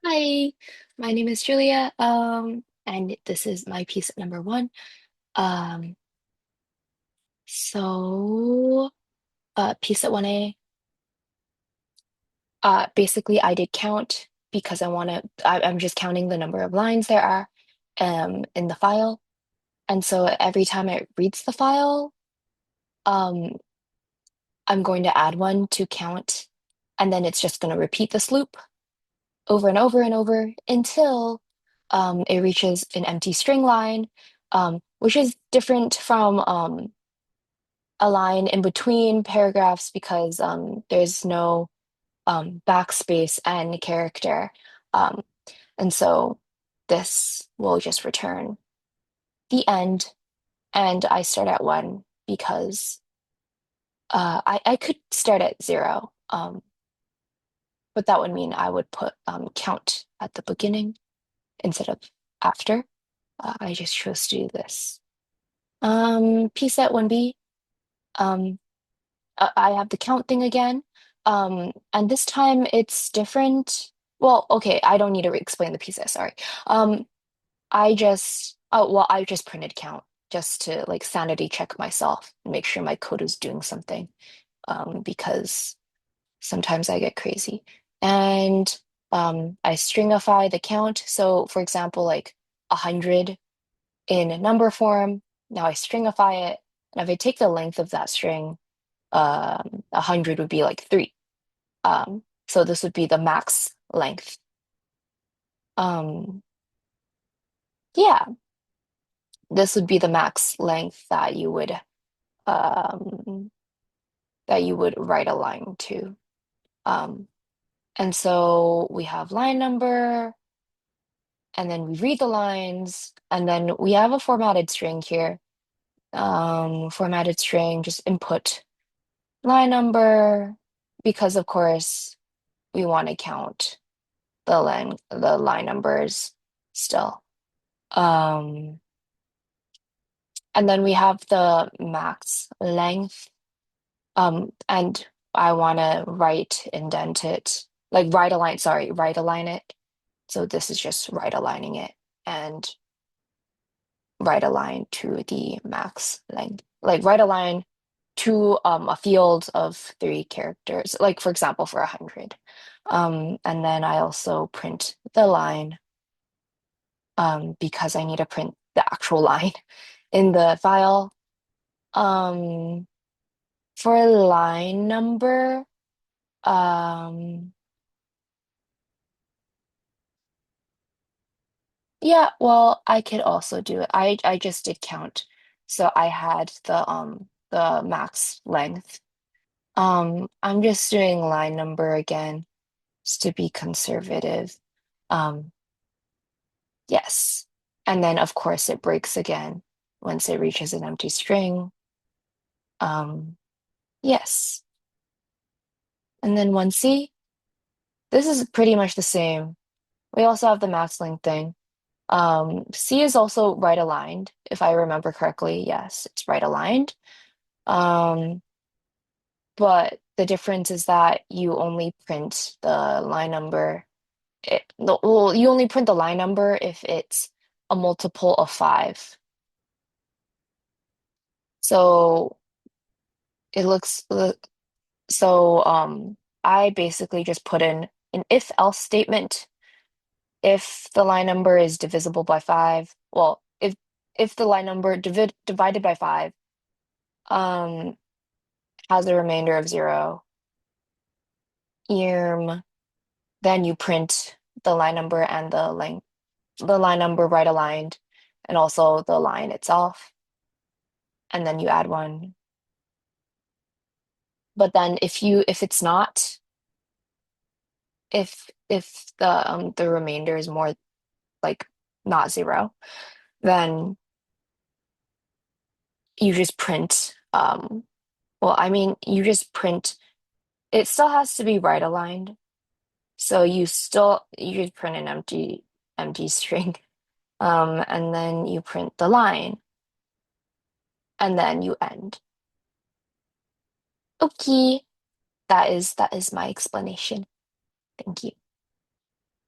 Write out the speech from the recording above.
Hi, my name is Julia, and this is my piece at number one. Um, so, piece at 1A, basically I did count because I'm just counting the number of lines there are, in the file. And so every time it reads the file, um, I'm going to add one to count, and then it's just going to repeat this loop over and over and over until it reaches an empty string line, which is different from a line in between paragraphs because there's no backspace and character. Um, and so this will just return the end, and I start at one because I could start at zero, but that would mean I would put count at the beginning instead of after. I just chose to do this. pset1b, um, I have the count thing again. And this time it's different. Well, okay, I don't need to explain the pieces, sorry. Um, I just printed count just to like sanity check myself and make sure my code is doing something. Because sometimes I get crazy. And I stringify the count. So for example, like 100 in number form. Now I stringify it, and if I take the length of that string, 100 would be like 3. So this would be the max length. Um, yeah, this would be the max length um, that you would write a line to. Um, and so we have line number, and then we read the lines, and then we have a formatted string here. Formatted string, just input line number, because of course we want to count the line numbers still. Um, and then we have the max length. And I want to indent it, like right align it. So this is just right aligning it and right align to the max length, like right align to a field of 3 characters, like for example, for 100. And then I also print the line because I need to print the actual line in the file. Um, for line number, um, yeah, well, I could also do it. I just did count, so I had the max length. I'm just doing line number again, just to be conservative. Um, yes. And then of course it breaks again once it reaches an empty string. Um, yes. And then 1C, this is pretty much the same. We also have the max length thing. C is also right aligned, if I remember correctly. Yes, it's right aligned. Um, but the difference is that you only print the line number. Well, you only print the line number if it's a multiple of 5. So it looks so I basically just put in an if-else statement. If the line number is divisible by 5, well, if the line number divided by 5 um has a remainder of 0, um, then you print the line number and the line number right aligned, and also the line itself, and then you add one. But then if it's not, if the remainder is more like not 0, then you just print well, I mean, you just print, it still has to be right aligned. So you just print an empty string. And then you print the line, and then you end. Okay, that is my explanation. Thank you.